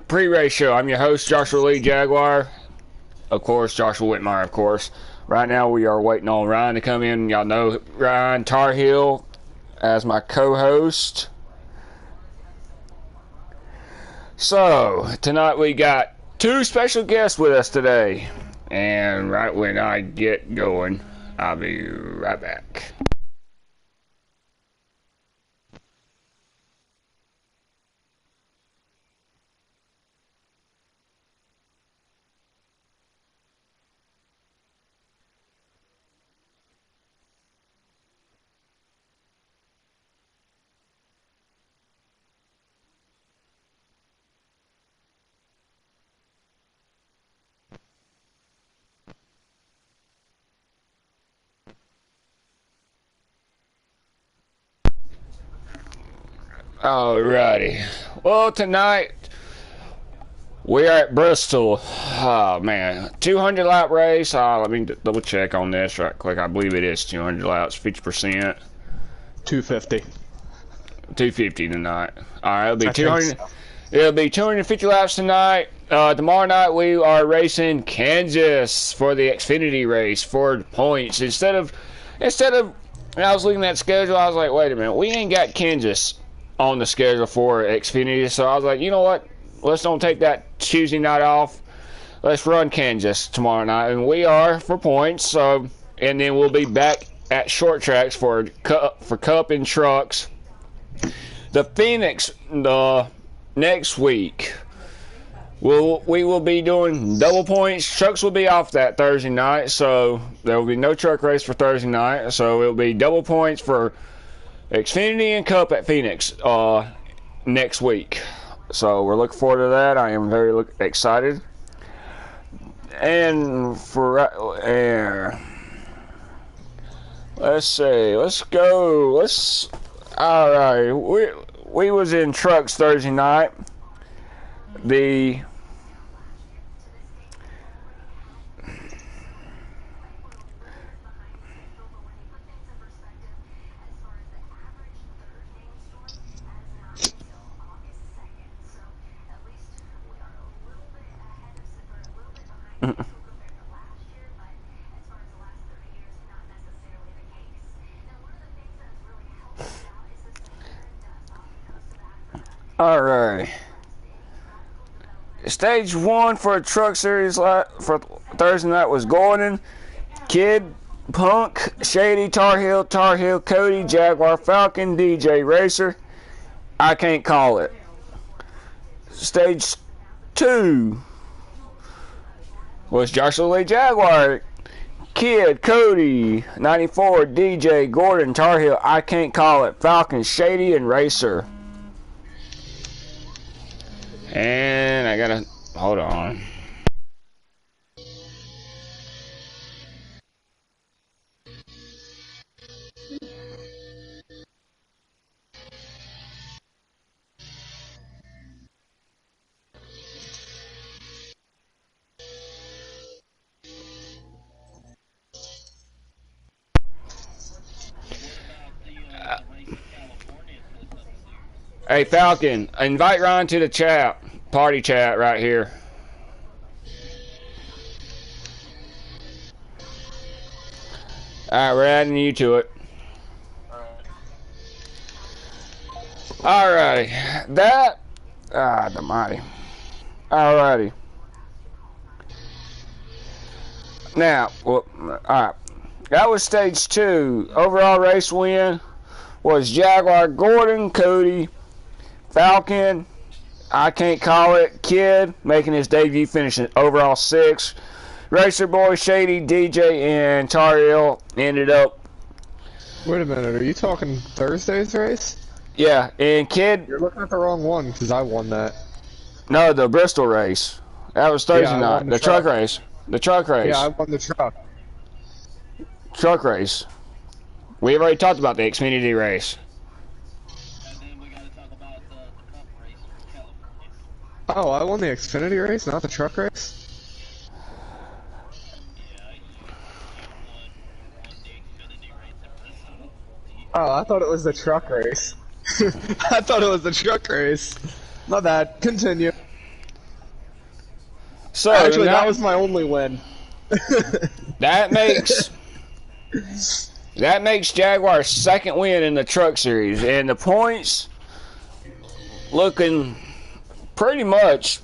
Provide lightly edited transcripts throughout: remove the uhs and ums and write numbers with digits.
pre-race show. I'm your host, Joshua Lee Jaguar. Of course, Joshua Whitmire, of course. Right now, we are waiting on Ryan to come in. Y'all know Ryan Tar Heel as my co-host. So, tonight we got two special guests with us today. And right when I get going, I'll be right back. Alrighty. Well, tonight we are at Bristol. Oh man, 200 lap race. Let me double check on this right quick. I believe it is 200 laps, 50%. 250. 250 tonight. Alright, it'll be 200. It'll be 250 laps tonight. Tomorrow night we are racing Kansas for the Xfinity race for points. Instead of, when I was looking at the schedule, I was like, wait a minute, we ain't got Kansas on the schedule for Xfinity, so I was like, you know what? Let's don't take that Tuesday night off. Let's run Kansas tomorrow night, and we are for points. So, and then we'll be back at short tracks for Cup and trucks. The Phoenix, the next week, we will be doing double points. Trucks will be off that Thursday night, so there will be no truck race for Thursday night. So it will be double points for Xfinity and Cup at Phoenix next week. So we're looking forward to that. I am very excited. And let's see. Let's go. All right. We was in trucks Thursday night. All right. Stage 1 for Truck Series for Thursday night was Gordon, Kid, Punk, Shady, Tar Heel, Cody, Jaguar, Falcon, DJ, Racer. I can't call it. Stage 2 was Joshua Lee Jaguar, Kid, Cody, 94, DJ, Gordon, Tar Heel. I can't call it. Falcon, Shady, and Racer. And I gotta hold on. Hey Falcon, invite Ryan to the chat, party chat right here. Alright, we're adding you to it. Alrighty, the mighty. Alrighty. Now, alright, that was stage 2. Overall race win was Jaguar, Gordon, Cody, Falcon, I can't call it, Kid, making his debut, finishing overall 6th. Racer Boy, Shady, DJ, and Tar Heel ended up. Wait a minute, are you talking Thursday's race? Yeah, and Kid. You're looking at the wrong one, because I won that. No, the Bristol race. That was Thursday night. The truck race. The truck race. Yeah, I won the truck. Truck race. We've already talked about the Xfinity race. Oh, I won the Xfinity race, not the truck race? Oh, I thought it was the truck race. I thought it was the truck race. My bad. Continue. So actually, that was my only win. that makes Jaguar's second win in the Truck Series, and the points looking pretty much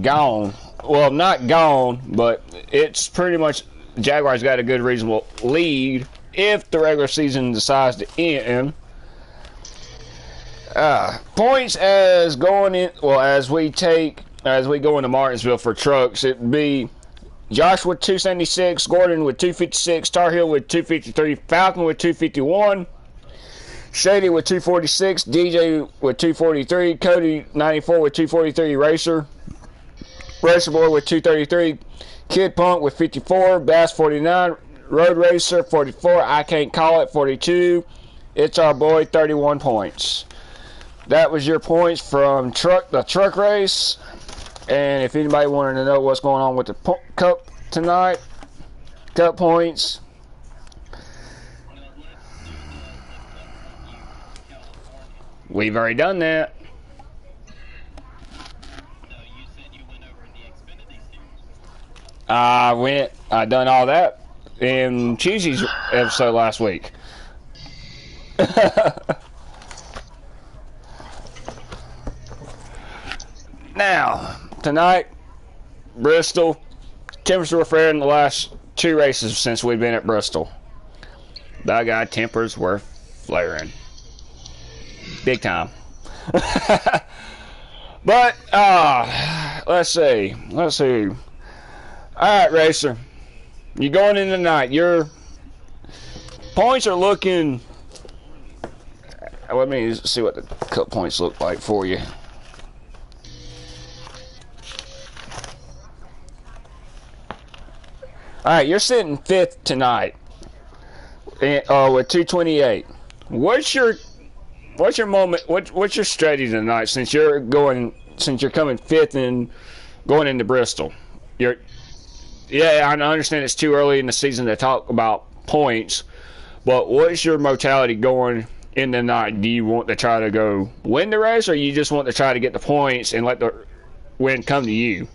gone. Well, not gone, but it's pretty much Jaguars got a good, reasonable lead if the regular season decides to end. Points as going in. Well, as we go into Martinsville for trucks, it'd be Josh with 276, Gordon with 256, Tar Heel with 253, Falcon with 251, Shady with 246, DJ with 243, Cody 94 with 243, Racer Boy with 233, Kid Punk with 54, Bass 49, Road Racer 44, I Can't Call It 42, It's Our Boy 31 points. That was your points from the truck race. And if anybody wanted to know what's going on with the cup tonight, cup points. We've already done that. I done all that in Cheesy's episode last week. Now, tonight, Bristol, temperature were fair in the last 2 races since we've been at Bristol. That guy tempers were flaring. Big time. But, let's see. Alright, Racer. You're going in tonight. Your points are looking... Let me see what the cup points look like for you. Alright, you're sitting 5th tonight with 228. What's your moment? What's your strategy tonight since you're coming 5th and going into Bristol? I understand it's too early in the season to talk about points, but what's your mentality going in the night? Do you want to try to go win the race, or you just want to try to get the points and let the win come to you?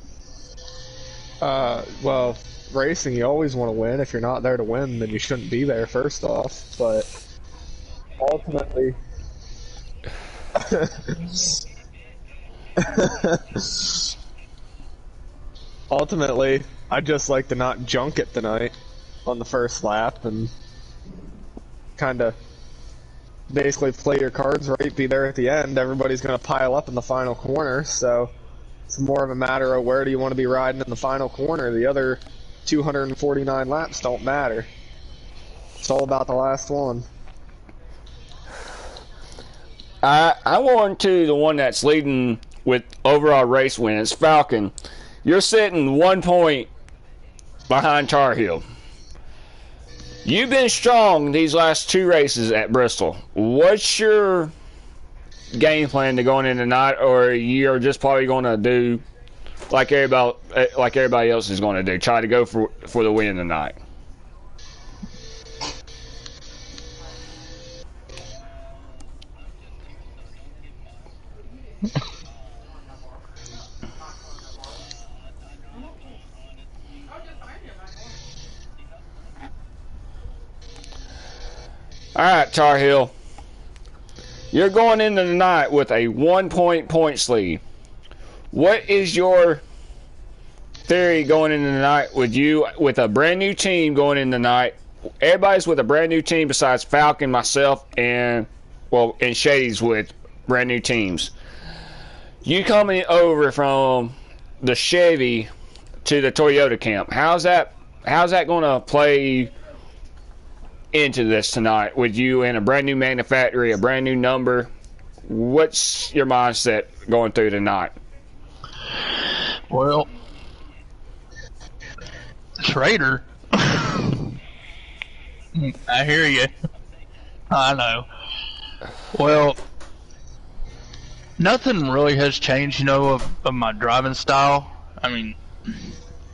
Well, racing, you always want to win. If you're not there to win, then you shouldn't be there, first off. But ultimately, I'd just like to not junk it tonight on the first lap and kind of basically play your cards right, be there at the end. Everybody's going to pile up in the final corner, so it's more of a matter of where do you want to be riding in the final corner. The other 249 laps don't matter. It's all about the last one. I want to the one that's leading with overall race wins, Falcon. You're sitting 1 point behind Tar Heel. You've been strong these last 2 races at Bristol. What's your game plan to going in tonight, or you're just probably going to do like everybody else is going to do, try to go for the win tonight? Alright, Tar Heel. You're going into the night with a 1 point points lead. What is your theory going into the night with a brand new team going in the night? Everybody's with a brand new team besides Falcon, myself, and Shady's with brand new teams. You coming over from the Chevy to the Toyota camp. How's that going to play into this tonight with you in a brand new manufacturer, a brand new number? What's your mindset going through tonight? Well, Schrader, I hear you. I know. Well, nothing really has changed, of my driving style. I mean,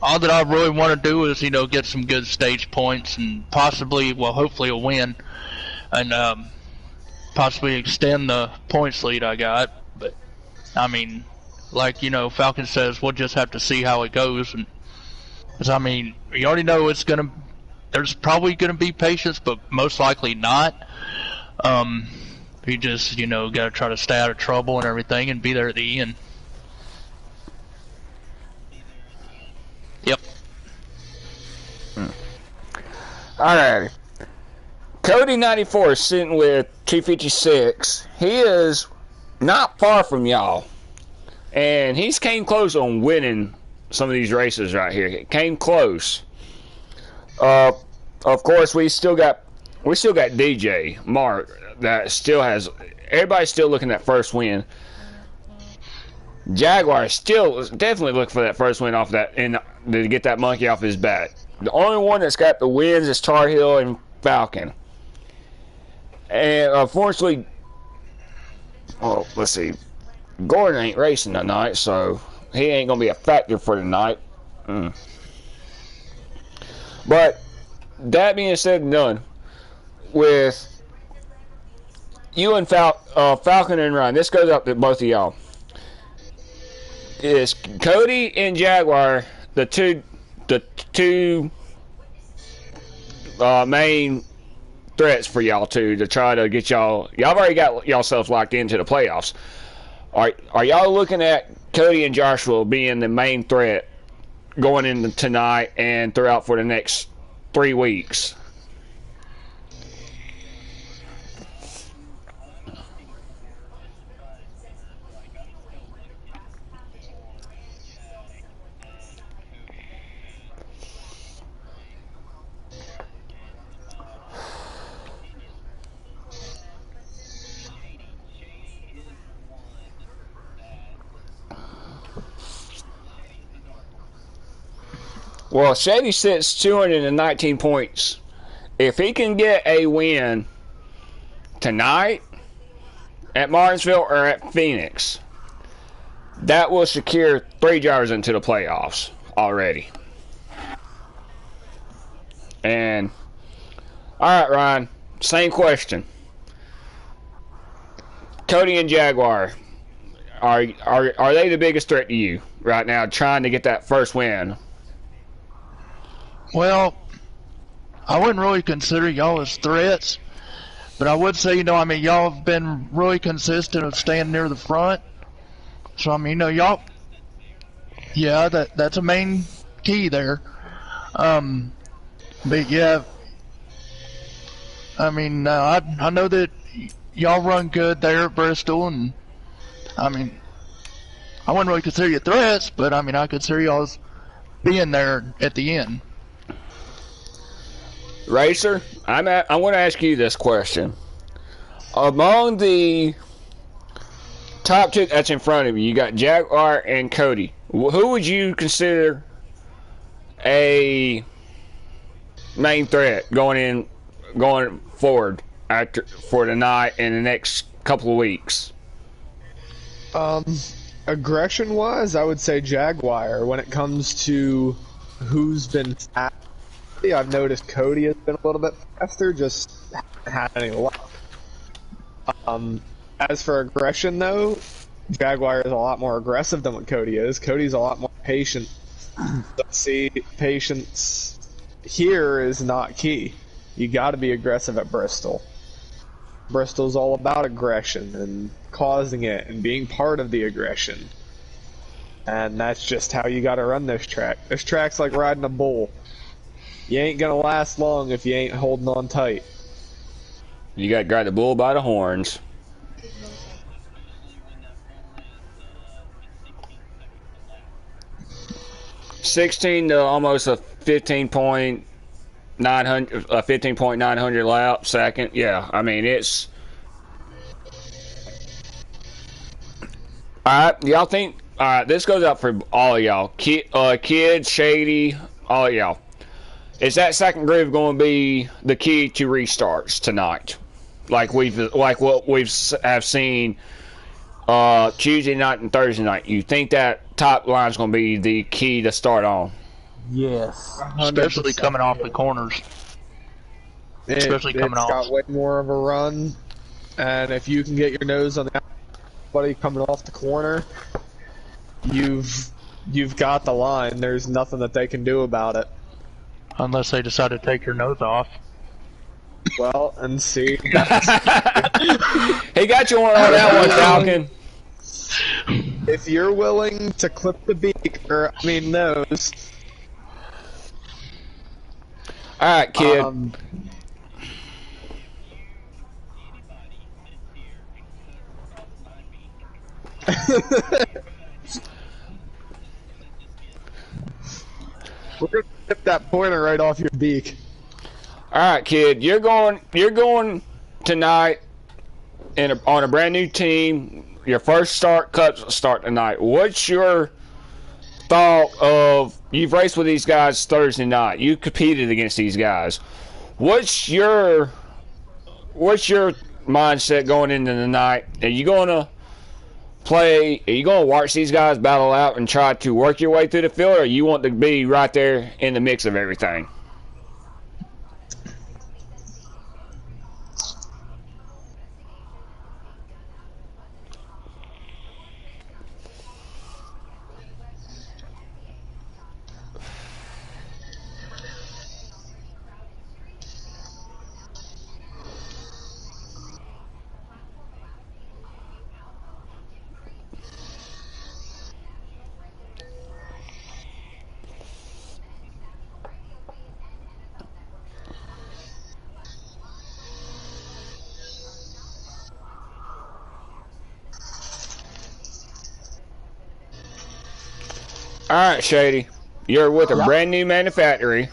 all that I really want to do is, get some good stage points and possibly, hopefully a win, and possibly extend the points lead I got. But, I mean, like Falcon says, we'll just have to see how it goes. And 'cause, I mean, you already know there's probably gonna be patience, but most likely not. You just gotta try to stay out of trouble and everything, and be there at the end. Yep. Alrighty. Cody 94 is sitting with 256. He is not far from y'all. And he's came close on winning some of these races right here. It came close. Of course, we still got DJ Mark that still has. Everybody's still looking at first win. Jaguar is still definitely looking for that first win off that and to get that monkey off his back. The only one that's got the wins is Tar Heel and Falcon. And unfortunately, let's see. Gordon ain't racing tonight, so he ain't gonna be a factor for tonight. But that being said and done, with you and Falcon and Ryan, this goes up to both of y'all. Is Cody and Jaguar the two main threats for y'all two to try to get y'all? Y'all have already got yourselves locked into the playoffs. Are y'all looking at Cody and Joshua being the main threat going into tonight and throughout for the next 3 weeks? Well, Shady sits 219 points. If he can get a win tonight at Martinsville or at Phoenix, that will secure 3 drivers into the playoffs already. And all right, Ryan, same question. Cody and Jaguar, are they the biggest threat to you right now, trying to get that first win? Well, I wouldn't really consider y'all as threats, but I would say, y'all have been really consistent of staying near the front. So, y'all, yeah, that's a main key there. But yeah, I know that y'all run good there at Bristol, and I wouldn't really consider you threats, but I consider y'all as being there at the end. Racer, I want to ask you this question. Among the top 2 that's in front of you, you got Jaguar and Cody. Who would you consider a main threat going forward for tonight and the next couple of weeks? Aggression-wise, I would say Jaguar. When it comes to who's been fast, I've noticed Cody has been a little bit faster, just haven't had any luck. As for aggression, though, Jaguar is a lot more aggressive than what Cody is. Cody's a lot more patient. See, patience here is not key. You got to be aggressive at Bristol. Bristol's all about aggression and causing it and being part of the aggression. And that's just how you got to run this track. This track's like riding a bull. You ain't gonna last long if you ain't holding on tight. You got to grab the bull by the horns. $16 to almost a 15.900 lap second. Yeah, it's. All right, y'all think? All right, this goes out for all of y'all. Kids, Shady, all of y'all. Is that second groove going to be the key to restarts tonight? Like what we've have seen Tuesday night and Thursday night. You think that top line is going to be the key to start on? Yes, 100%. Especially coming off the corners. It's got way more of a run, and if you can get your nose on the buddy coming off the corner, you've got the line. There's nothing that they can do about it. Unless they decide to take your nose off. Well, and see. He got you on that one, Falcon. If you're willing to clip the beak, or I mean nose. All right, kid. We're gonna tip that pointer right off your beak. All right, kid. You're going tonight on a brand new team. Your first cup start tonight. What's your thought of you've raced with these guys Thursday night? You competed against these guys. What's your mindset going into the night? Are you going to watch these guys battle out and try to work your way through the field, or you want to be right there in the mix of everything? All right, Shady. You're with a brand new manufacturer.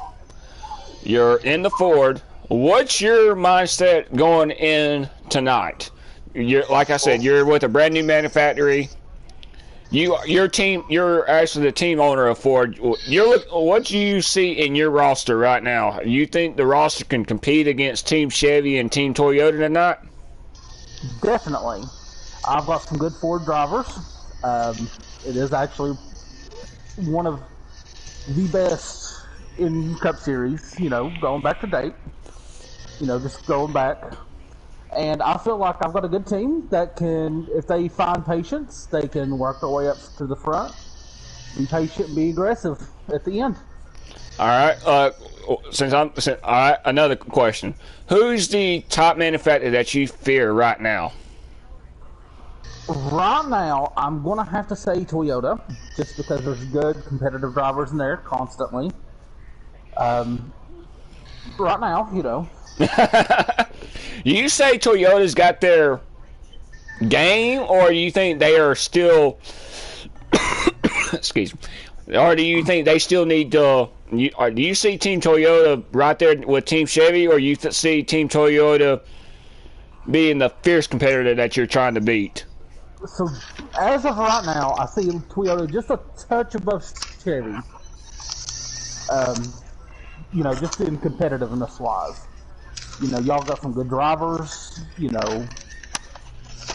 You're in the Ford. What's your mindset going in tonight? Like I said, you're with a brand new manufacturer. You're actually the team owner of Ford. What do you see in your roster right now? You think the roster can compete against Team Chevy and Team Toyota tonight? Definitely. I've got some good Ford drivers. It is actually one of the best in Cup Series, going back to date. Just going back. And I feel like I've got a good team that can, if they find patience, they can work their way up to the front, be patient and be aggressive at the end. All right. All right, another question. Who's the top manufacturer that you fear right now? Right now, I'm going to have to say Toyota, just because there's good competitive drivers in there constantly. Right now, You say Toyota's got their game, or you think they are still... excuse me. Or do you think they still need to... do you see Team Toyota right there with Team Chevy, or you see Team Toyota being the fierce competitor that you're trying to beat? So, as of right now, I see Toyota just a touch above Chevy. Just in competitiveness-wise. Y'all got some good drivers. Y'all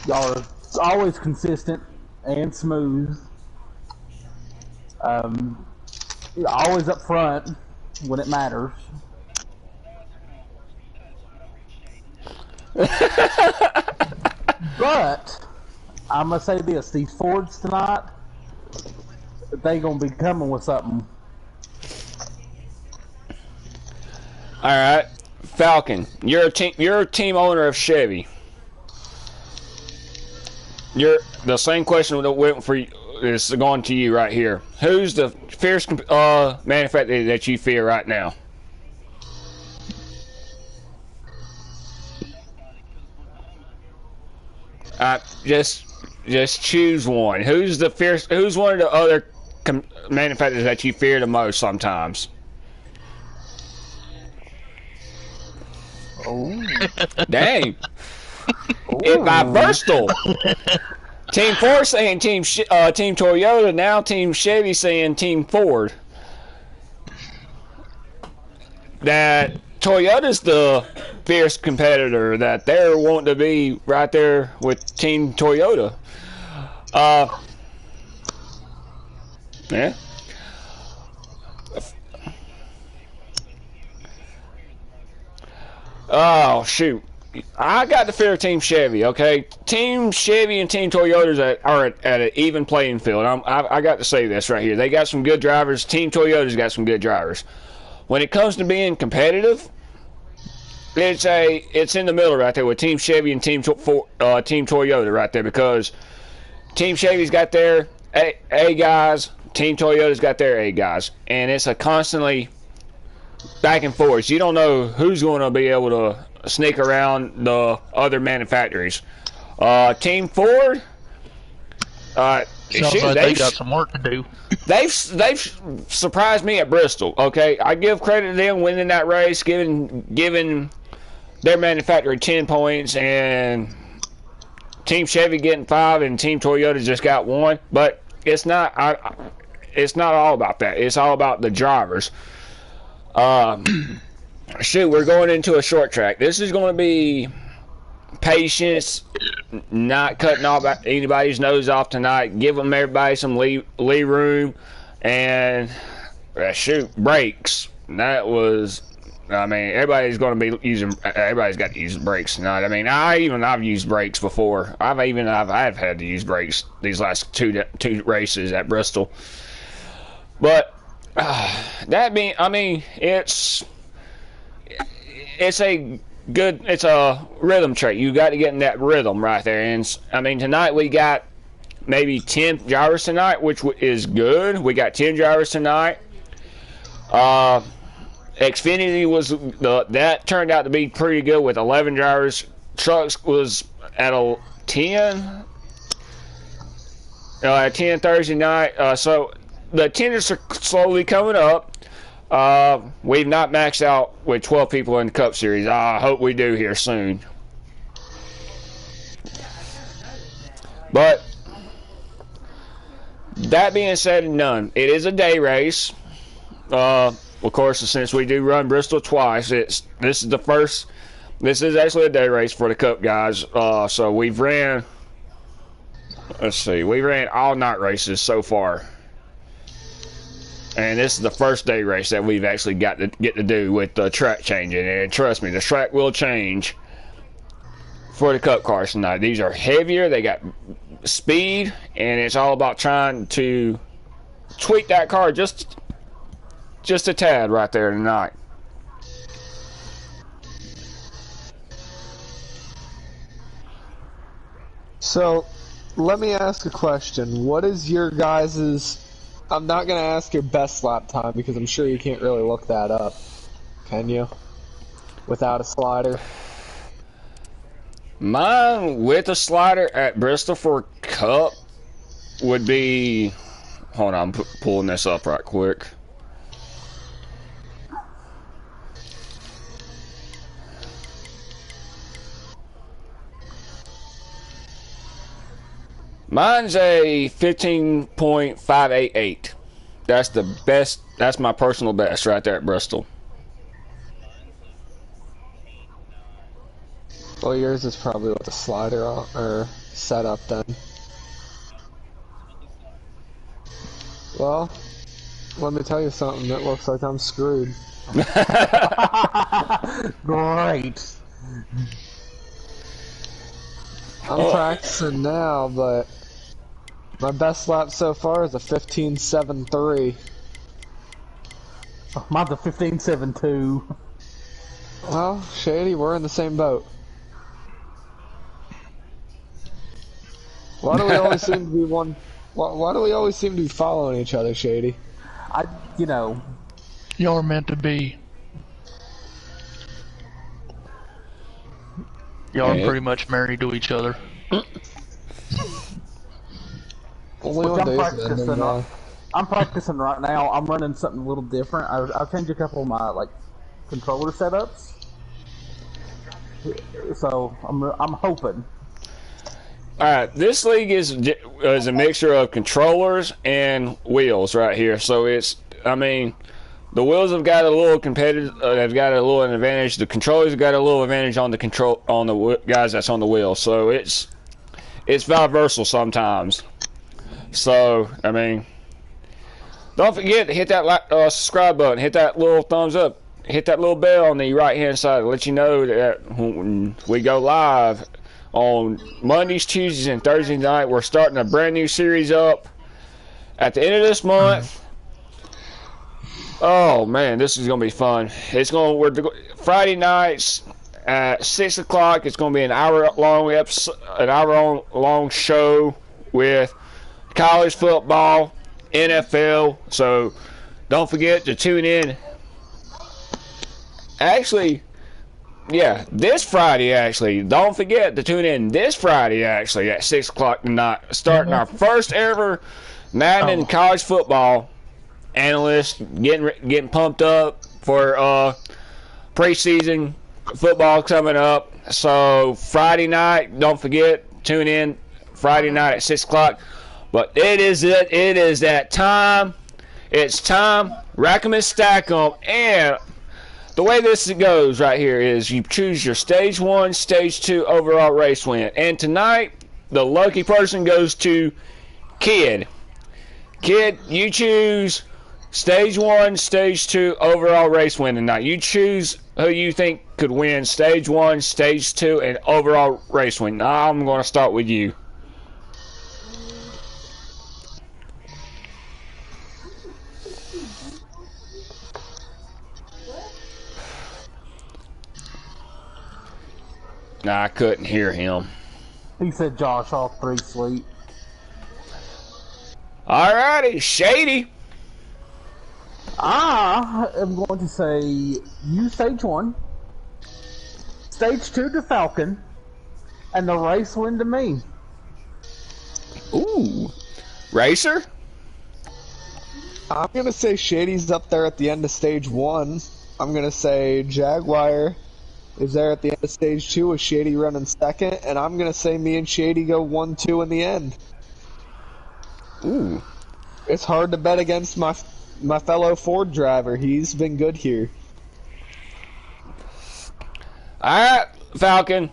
are always consistent and smooth. Always up front when it matters. But I'm gonna say this: these Fords tonight, they gonna be coming with something. All right, Falcon, you're a team owner of Chevy. The same question that went for you is going to you right here. Who's the fierce manufacturer that you fear right now? Just choose one. Who's one of the other manufacturers that you fear the most sometimes? Oh, dang! It by Verstal. Team Ford saying Team Toyota. Now Team Chevy saying Team Ford. That Toyota's the fierce competitor, that they're wanting to be right there with Team Toyota. Yeah. Oh, shoot. I got to fear Team Chevy, okay? Team Chevy and Team Toyotas are at an even playing field. I got to say this right here. They got some good drivers. Team Toyota's got some good drivers. When it comes to being competitive, it's in the middle right there with Team Chevy and Team Toyota right there, because Team Chevy's got their A guys, Team Toyota's got their A guys, and it's a constantly back and forth. You don't know who's going to be able to sneak around the other manufacturers. Team Ford, Sounds like they got some work to do. They've surprised me at Bristol. Okay, I give credit to them winning that race, giving their manufacturer 10 points, and Team Chevy getting 5, and Team Toyota just got 1. But it's not. It's not all about that. It's all about the drivers. Shoot, we're going into a short track. This is going to be patience, not cutting off anybody's nose off tonight. Give them everybody some lee room, and shoot, brakes. That was, I mean, everybody's going to be using. Everybody's got to use brakes tonight. I mean, I've used brakes before. I've had to use brakes these last two races at Bristol. But that being, I mean, it's a rhythm trait. You got to get in that rhythm right there. And I mean, tonight we got maybe 10 drivers tonight, which is good. We got 10 drivers tonight. Xfinity that turned out to be pretty good with 11 drivers. Trucks was at a 10. At 10 Thursday night. So the attendants are slowly coming up. We've not maxed out with 12 people in the Cup Series. I hope we do here soon. But that being said and done, it is a day race. Of course, since we do run Bristol twice, this is actually a day race for the Cup guys. So we ran all night races so far. And this is the first day race that we've actually get to do with the track changing. And trust me, the track will change for the Cup cars tonight. These are heavier, they got speed, and it's all about trying to tweak that car just a tad right there tonight. So, let me ask a question. What is your guys's... I'm not going to ask your best lap time because I'm sure you can't really look that up. Can you? Without a slider? Mine with a slider at Bristol for Cup would be... Hold on, I'm pulling this up right quick. Mine's a 15.588. That's the best. That's my personal best right there at Bristol. Well, yours is probably with the slider or setup then. Well, let me tell you something. It looks like I'm screwed. Great. I'm practicing now, but my best lap so far is a 15.73. Oh, mine's a 15.72. Well, Shady, we're in the same boat. Why do we always seem to be one? Why do we always seem to be following each other, Shady? Y'all are meant to be. Y'all are pretty much married to each other. I'm practicing right now. I'm running something a little different. I've changed a couple of my controller setups. So I'm hoping. All right, this league is a mixture of controllers and wheels right here. So the wheels have got a little competitive. They've got a little advantage. The controllers have got a little advantage on the guys that's on the wheel. So it's vice versa sometimes. So don't forget to hit that subscribe button, hit that little thumbs up, hit that little bell on the right-hand side to let you know that when we go live on Mondays, Tuesdays, and Thursday night, we're starting a brand new series up at the end of this month. Oh man, this is gonna be fun. We're Friday nights at 6 o'clock. It's gonna be an hour-long episode, an hour-long show with college football, NFL. So don't forget to tune in. Actually, yeah, this Friday, actually. Don't forget to tune in this Friday, actually, at 6 o'clock tonight. Starting our first ever Madden college football analyst. Getting pumped up for preseason football coming up. So, Friday night, don't forget, tune in Friday night at 6 o'clock. But it is that time. It's time. Rack 'em and stack 'em. And the way this goes right here is you choose your stage 1, stage 2 overall race win. And tonight, the lucky person goes to Kid. Kid, you choose stage 1, stage 2 overall race win tonight. You choose who you think could win stage 1, stage 2, and overall race win. I'm going to start with you. Nah, I couldn't hear him. He said Josh, all three sweet. Alrighty, Shady. I am going to say you stage 1, stage 2 to Falcon, and the race win to me. Ooh. Racer? I'm gonna say Shady's up there at the end of stage 1. I'm gonna say Jaguar is there at the end of stage 2 with Shady running second, and I'm gonna say me and Shady go 1-2 in the end. Ooh. It's hard to bet against my fellow Ford driver. He's been good here. Alright, Falcon.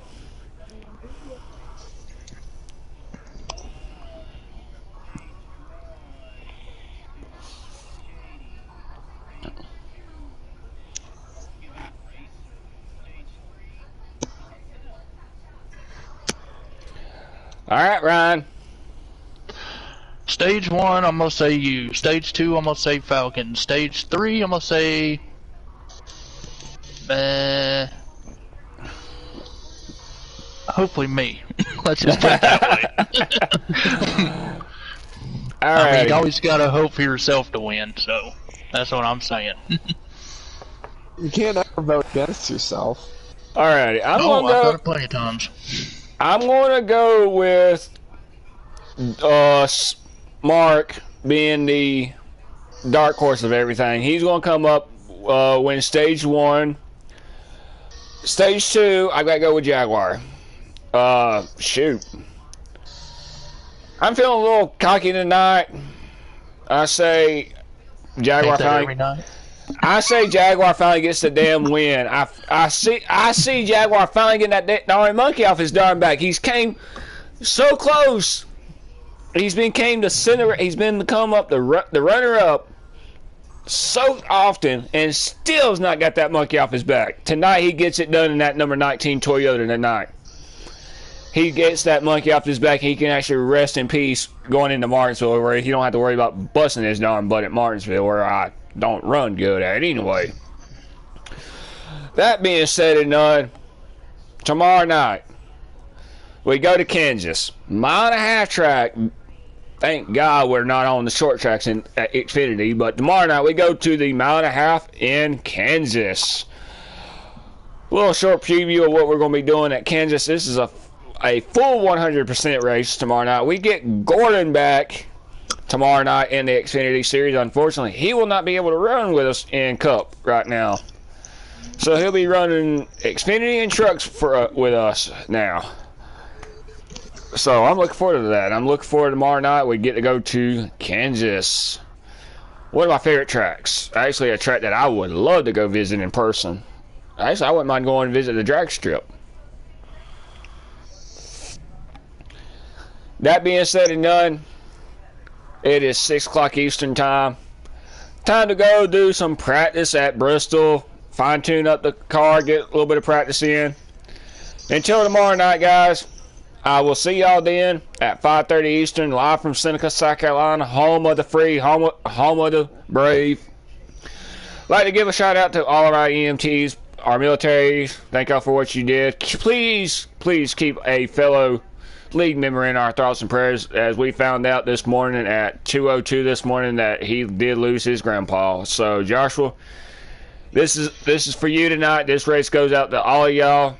Alright, Ryan. Stage 1, I'm gonna say you. Stage 2, I'm gonna say Falcon. Stage 3, I'm gonna say hopefully me. Let's just put it that way. Alright. I mean, you always gotta hope for yourself to win, so that's what I'm saying. You can't ever vote against yourself. Alrighty. I've done it plenty of times. I'm gonna go with Mark being the dark horse of everything. He's gonna come up win stage 1. Stage 2, I gotta go with Jaguar. Shoot. I'm feeling a little cocky tonight. I say Jaguar finally. I say Jaguar finally gets the damn win. I see Jaguar finally getting that darn monkey off his darn back. He's came so close. He's become up the runner up so often, and still has not got that monkey off his back. Tonight he gets it done in that number 19 Toyota tonight. He gets that monkey off his back. He can actually rest in peace going into Martinsville, where he don't have to worry about busting his darn butt at Martinsville, where I don't run good at anyway. That being said and done, tomorrow night we go to Kansas. 1.5-mile track. Thank God we're not on the short tracks at Xfinity, but tomorrow night we go to the 1.5-mile in Kansas. A little short preview of what we're going to be doing at Kansas. This is a full 100% race tomorrow night. We get Gordon back tomorrow night in the Xfinity Series. Unfortunately, he will not be able to run with us in Cup right now. So he'll be running Xfinity and trucks with us now. So I'm looking forward to that. I'm looking forward to tomorrow night. We get to go to Kansas. One of my favorite tracks. Actually, a track that I would love to go visit in person. Actually, I wouldn't mind going and visit the drag strip. That being said and done, it is 6 o'clock Eastern time. Time to go do some practice at Bristol fine-tune up the car, get a little bit of practice in. Until tomorrow night, guys, I will see y'all then at 5:30 Eastern, live from Seneca, South Carolina, home of the free, home of the brave. I'd like to give a shout out to all of our EMTs, our military. Thank y'all for what you did. Please keep a fellow league member in our thoughts and prayers, as we found out this morning at 2:02 this morning that he did lose his grandpa. So Joshua, this is for you tonight. This race goes out to all of y'all.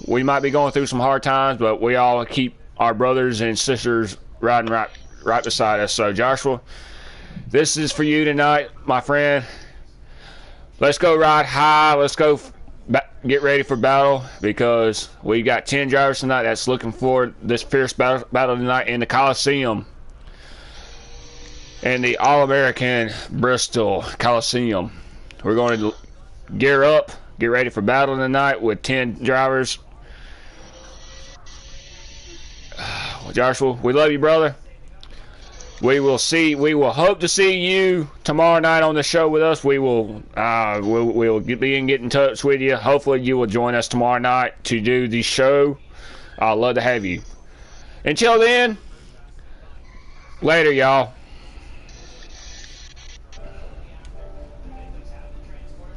We might be going through some hard times, but we all keep our brothers and sisters riding right beside us. So Joshua, this is for you tonight, my friend. Let's go ride high. Let's go get ready for battle, because we got 10 drivers tonight that's looking for this fierce battle tonight in the Coliseum, in the All-American Bristol Coliseum. We're going to gear up, get ready for battle tonight with 10 drivers. Joshua, we love you, brother. We will hope to see you tomorrow night on the show with us. We'll be in get in touch with you. Hopefully you will join us tomorrow night to do the show. I'd love to have you. Until then, later, y'all.